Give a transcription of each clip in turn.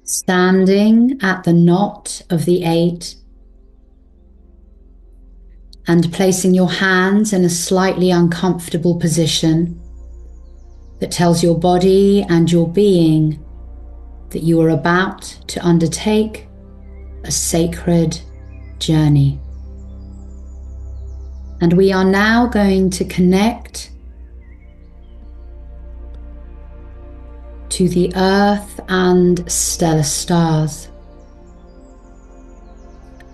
Standing at the knot of the 8 and placing your hands in a slightly uncomfortable position that tells your body and your being that you are about to undertake a sacred journey. And we are now going to connect to the earth and stellar stars.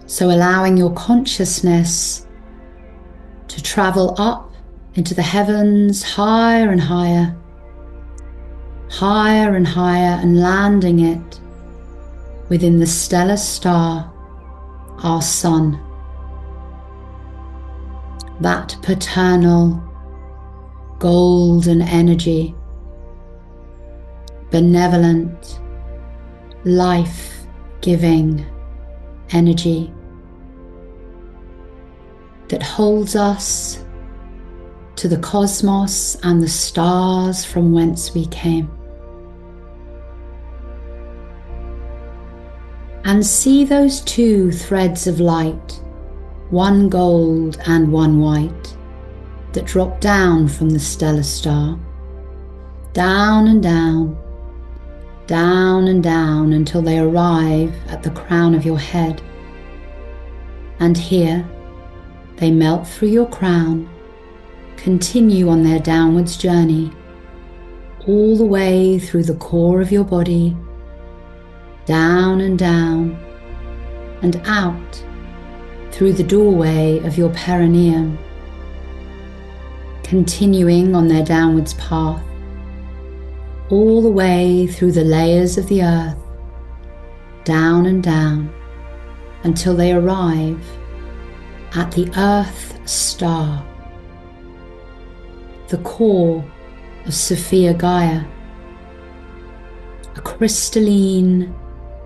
So allowing your consciousness to travel up into the heavens higher and higher, higher and higher, and landing it within the stellar star, our sun. That paternal, golden energy, benevolent, life-giving energy that holds us to the cosmos and the stars from whence we came. And see those 2 threads of light, one gold and one white, that drop down from the stellar star, down and down, down and down until they arrive at the crown of your head. And here they melt through your crown, continue on their downwards journey, all the way through the core of your body, down and down, and out through the doorway of your perineum, continuing on their downwards path, all the way through the layers of the earth, down and down, until they arrive at the Earth Star, the core of Sophia Gaia, a crystalline,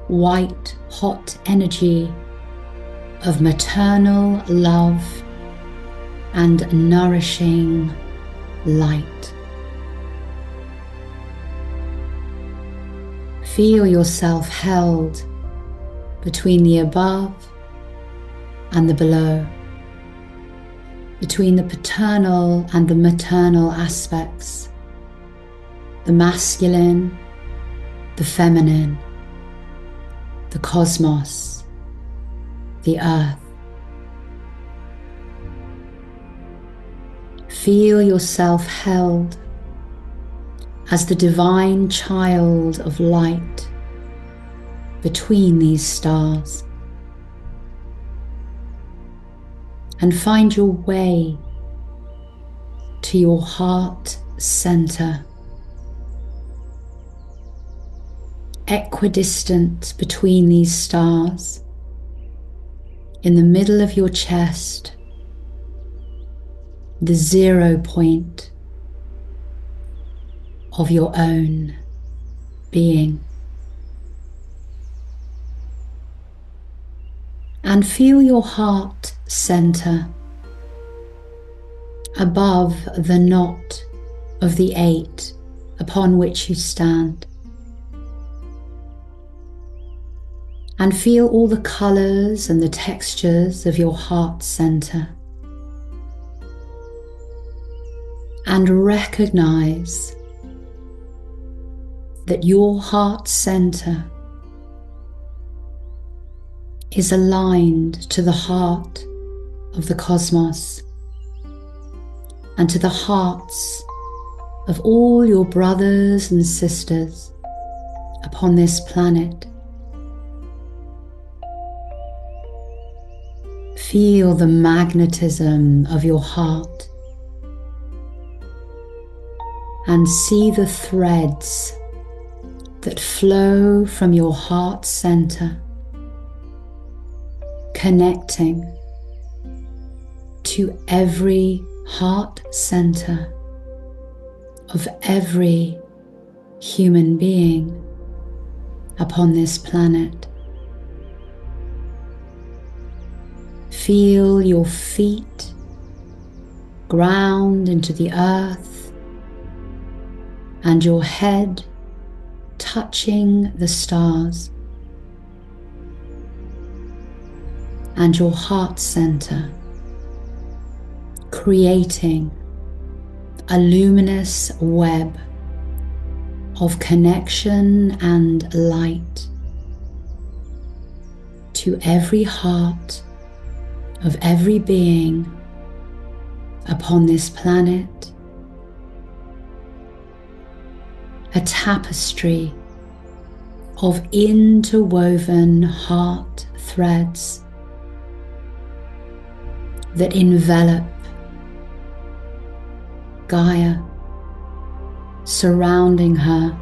white, hot energy of maternal love and nourishing light. Feel yourself held between the above and the below, between the paternal and the maternal aspects, the masculine, the feminine, the cosmos, the earth. Feel yourself held as the divine child of light between these stars, and find your way to your heart center, equidistant between these stars, in the middle of your chest, the 0 point of your own being. And feel your heart center above the knot of the 8 upon which you stand. And feel all the colors and the textures of your heart center. And recognize that your heart center is aligned to the heart of the cosmos and to the hearts of all your brothers and sisters upon this planet. Feel the magnetism of your heart and see the threads that flow from your heart center, connecting to every heart center of every human being upon this planet. Feel your feet ground into the earth and your head touching the stars. and your heart center, creating a luminous web of connection and light to every heart of every being upon this planet, a tapestry of interwoven heart threads that envelop Gaia, surrounding her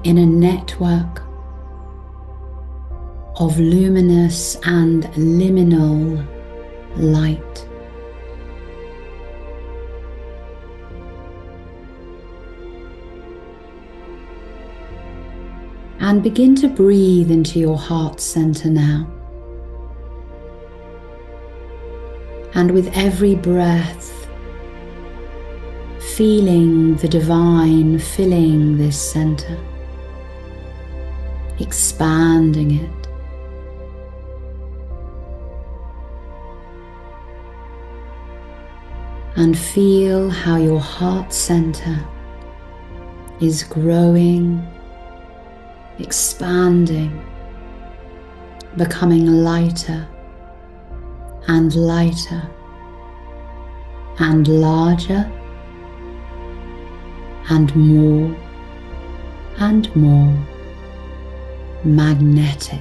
in a network of luminous and liminal light. And begin to breathe into your heart center now. And with every breath, feeling the divine filling this center, expanding it. And feel how your heart center is growing, expanding, becoming lighter and lighter and larger and more magnetic.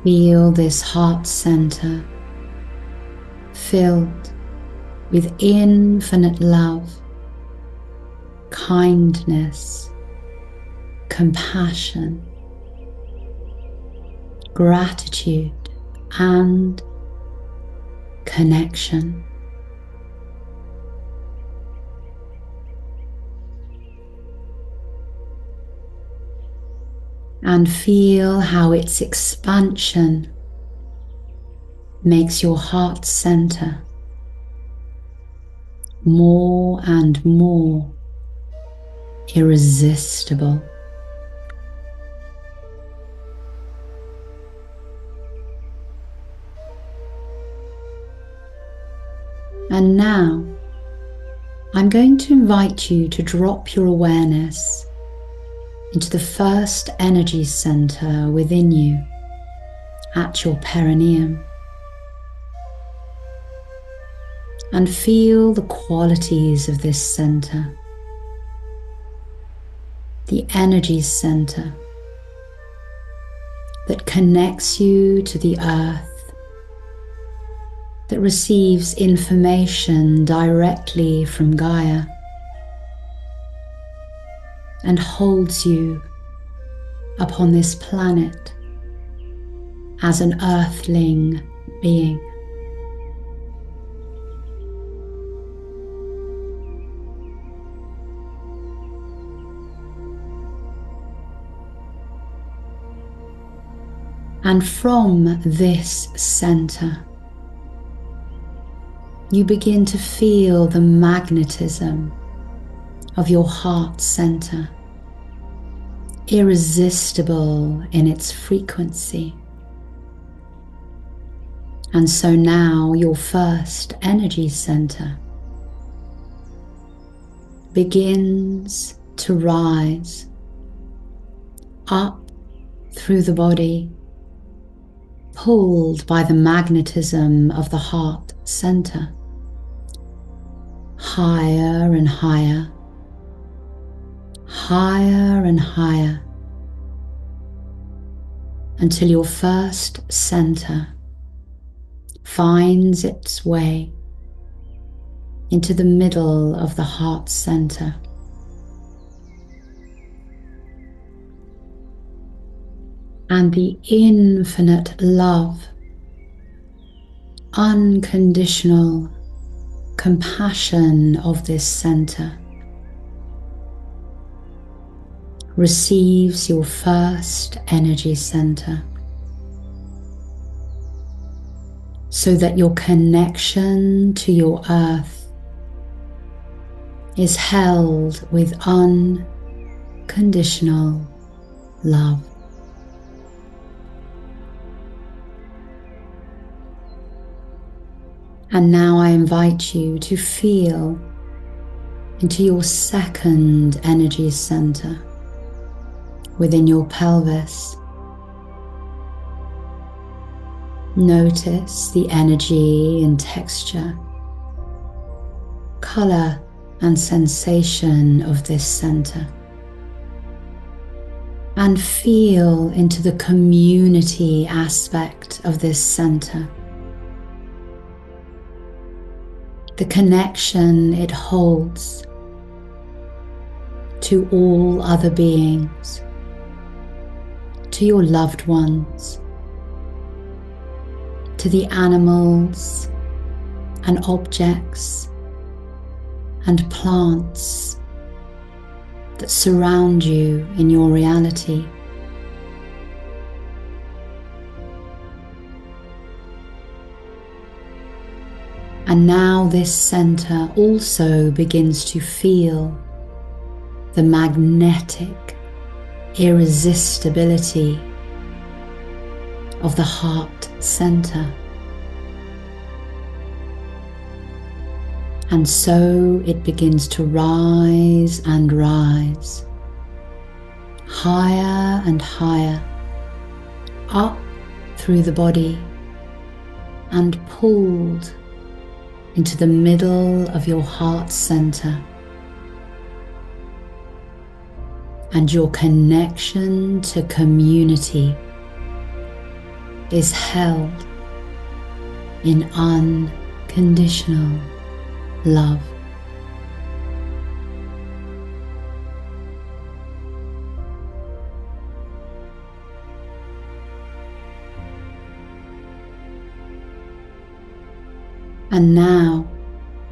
Feel this heart center filled with infinite love, kindness, compassion, gratitude, and connection. And feel how its expansion makes your heart center more and more irresistible. And now I'm going to invite you to drop your awareness into the first energy center within you, at your perineum, and feel the qualities of this center, the energy center that connects you to the earth, that receives information directly from Gaia, and holds you upon this planet as an earthling being. And from this center, you begin to feel the magnetism of your heart center, irresistible in its frequency. And so now your first energy center begins to rise up through the body, pulled by the magnetism of the heart center, higher and higher, higher and higher, until your first center finds its way into the middle of the heart center. And the infinite love unconditional compassion of this center receives your first energy center, so that your connection to your earth is held with unconditional love. And now I invite you to feel into your second energy center within your pelvis. Notice the energy and texture, color and sensation of this center. And feel into the community aspect of this center. The connection it holds to all other beings, to your loved ones, to the animals and objects and plants that surround you in your reality. And now this center also begins to feel the magnetic irresistibility of the heart center. And so it begins to rise and rise, higher and higher, up through the body and pulled into the middle of your heart center. And your connection to community is held in unconditional love. And now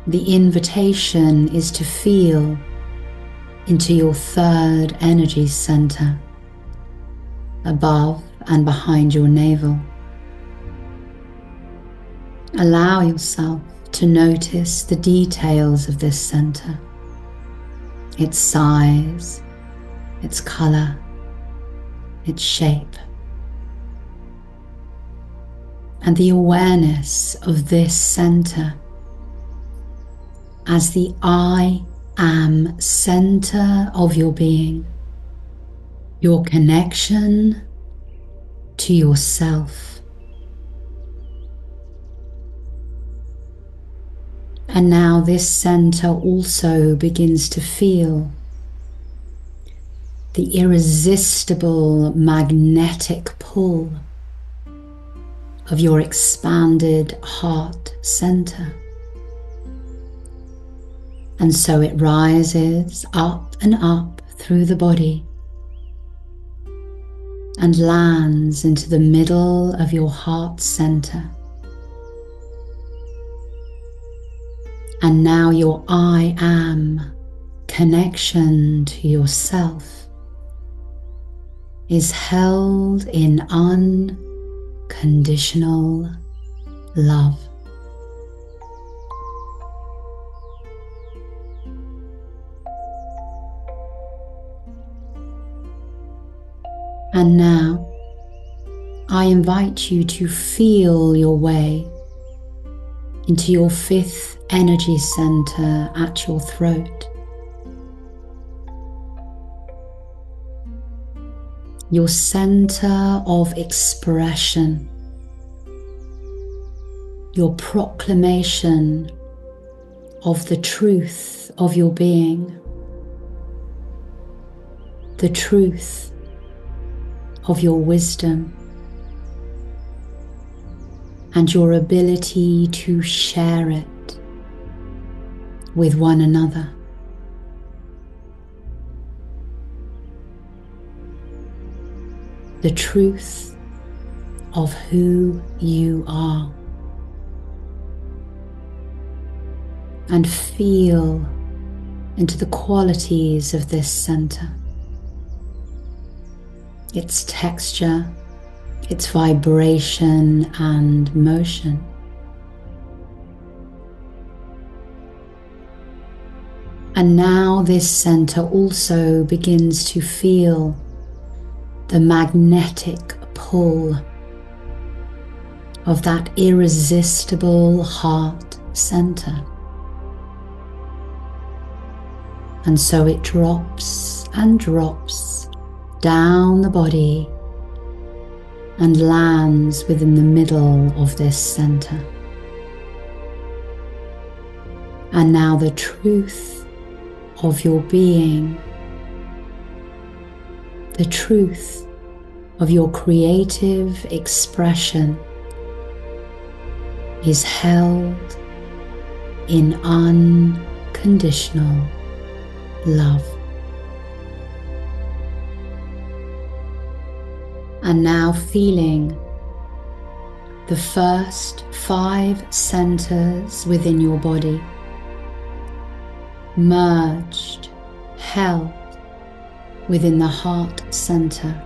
the invitation is to feel into your third energy center, above and behind your navel. Allow yourself to notice the details of this center, its size, its color, its shape, and the awareness of this center as the I am center of your being, your connection to yourself. And now this center also begins to feel the irresistible magnetic pull of your expanded heart center. And so it rises up and up through the body and lands into the middle of your heart center. And now your I am connection to yourself is held in unconditional love. And now I invite you to feel your way into your fifth energy center at your throat. Your center of expression, your proclamation of the truth of your being, the truth of your wisdom, and your ability to share it with one another. The truth of who you are. and feel into the qualities of this center. Its texture, its vibration and motion. And now this center also begins to feel the magnetic pull of that irresistible heart center. And so it drops and drops down the body and lands within the middle of this center. And now the truth of your being, the truth of your creative expression is held in unconditional love. And now feeling the first 5 centers within your body merged, held within the heart center,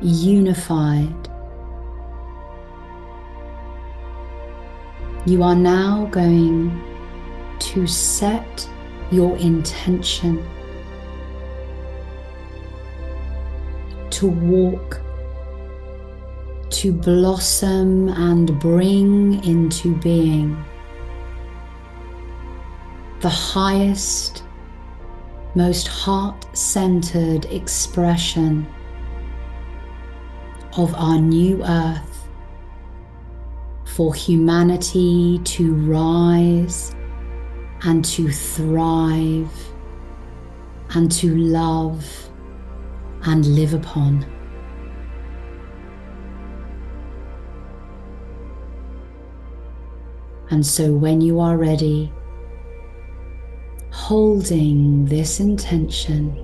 unified. You are now going to set your intention to walk, to blossom and bring into being the highest, most heart-centered expression of our new earth, for humanity to rise and to thrive and to love and live upon. And so when you are ready, holding this intention,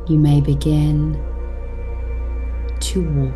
you may begin to walk.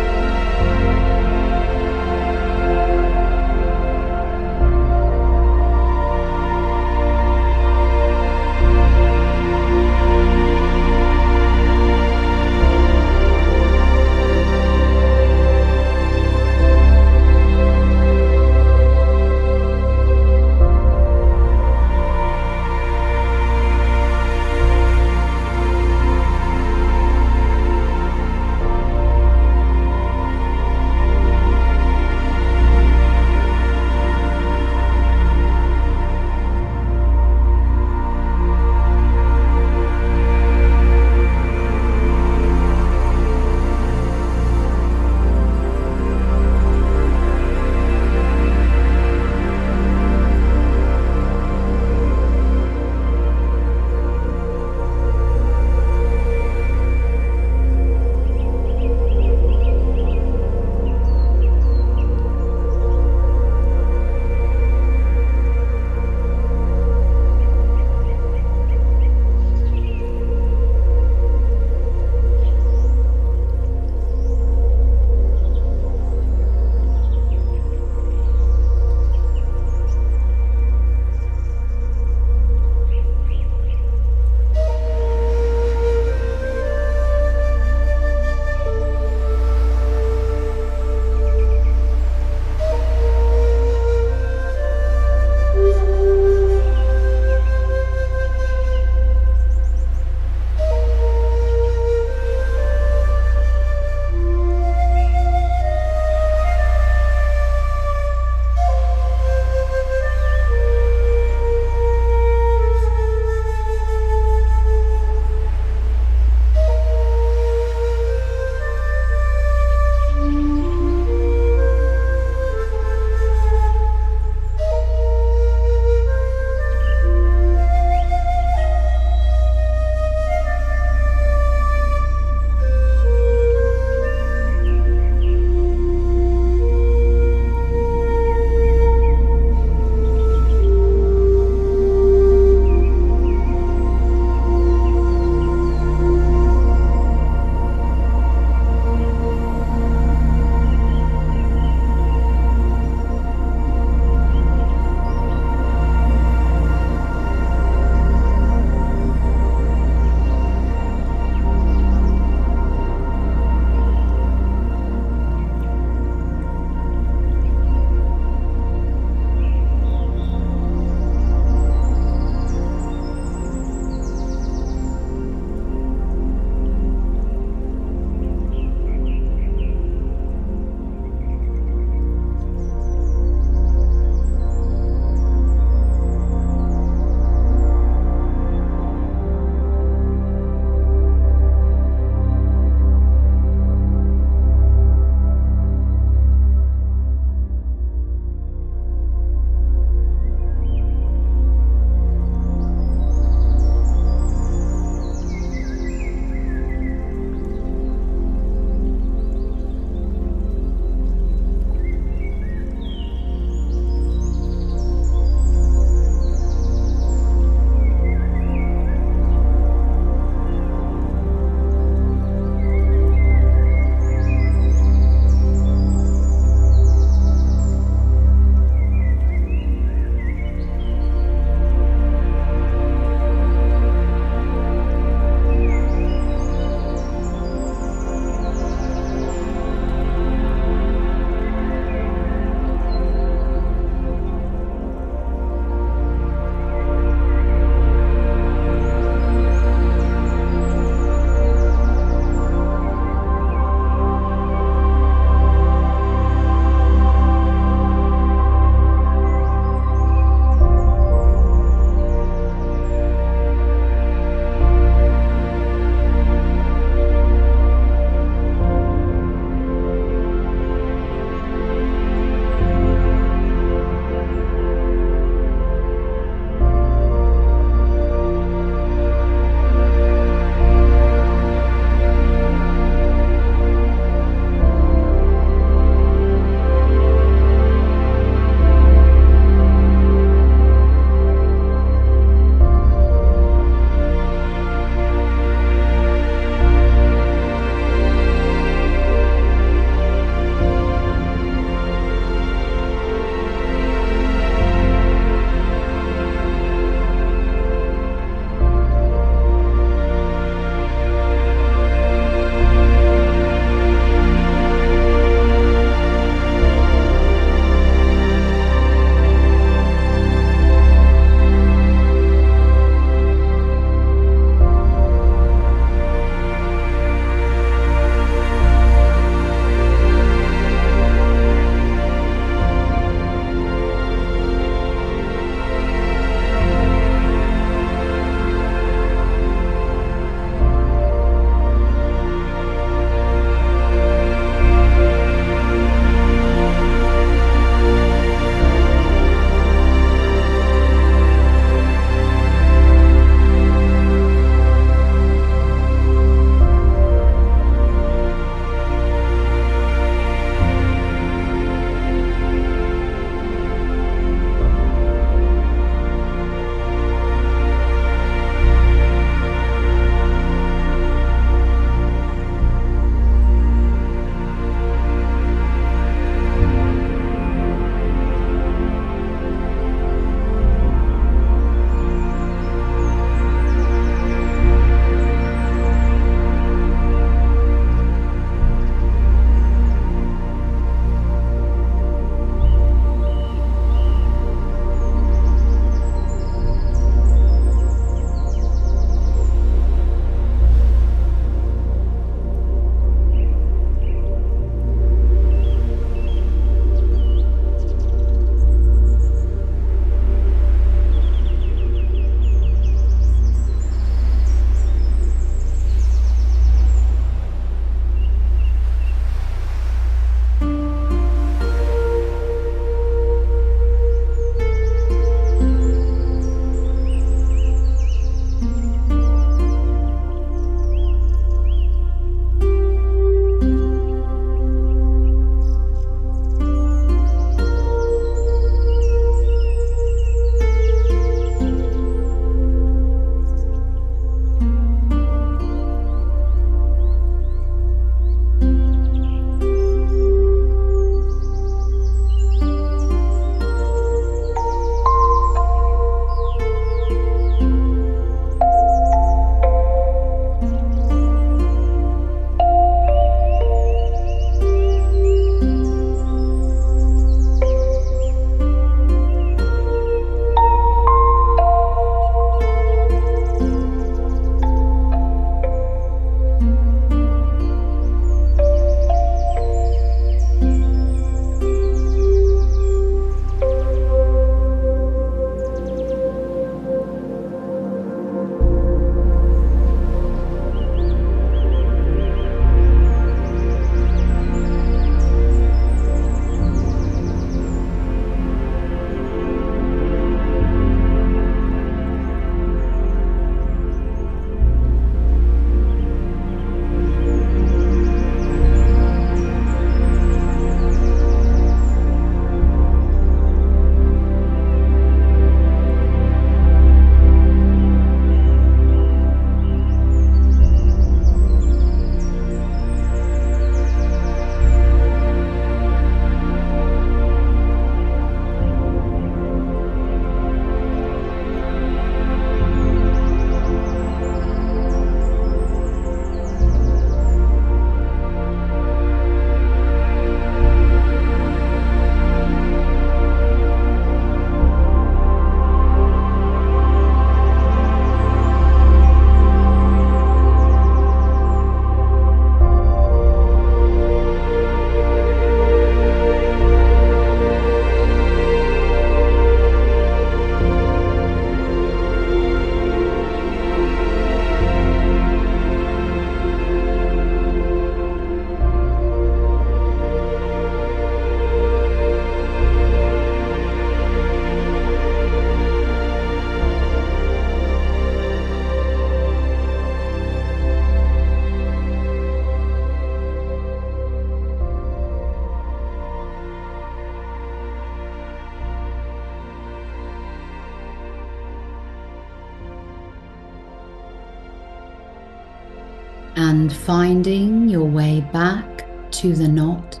and finding your way back to the knot.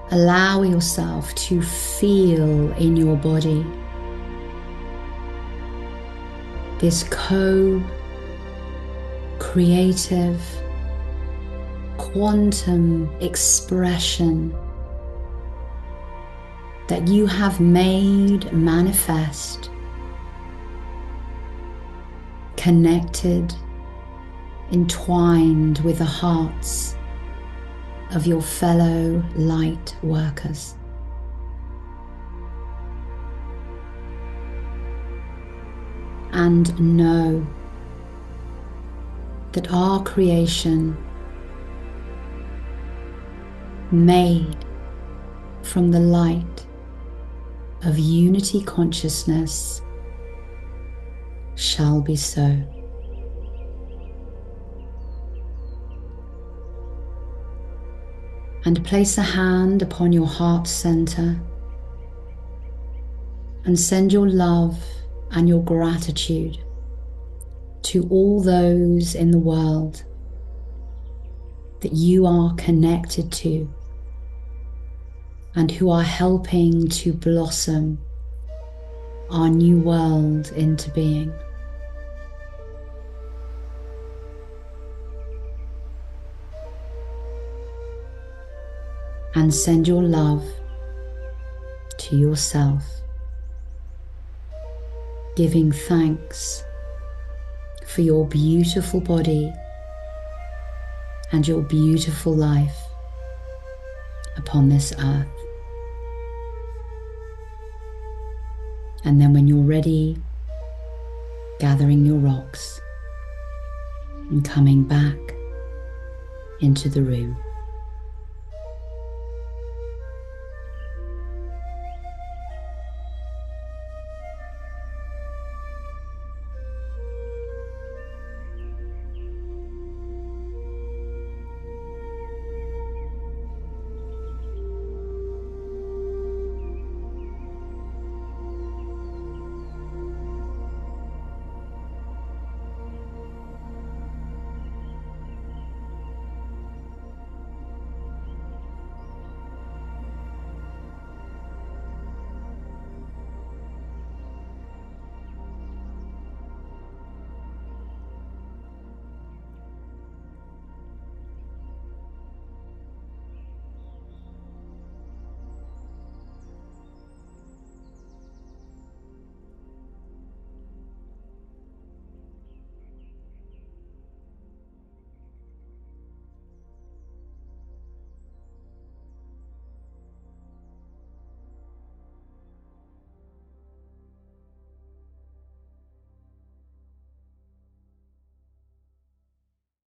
Allow yourself to feel in your body this co-creative quantum expression that you have made manifest, connected, entwined with the hearts of your fellow light workers. And know that our creation, made from the light of unity consciousness, shall be so. And place a hand upon your heart center and send your love and your gratitude to all those in the world that you are connected to and who are helping to blossom our new world into being. And send your love to yourself, giving thanks for your beautiful body and your beautiful life upon this earth. And then when you're ready, gathering your rocks and coming back into the room.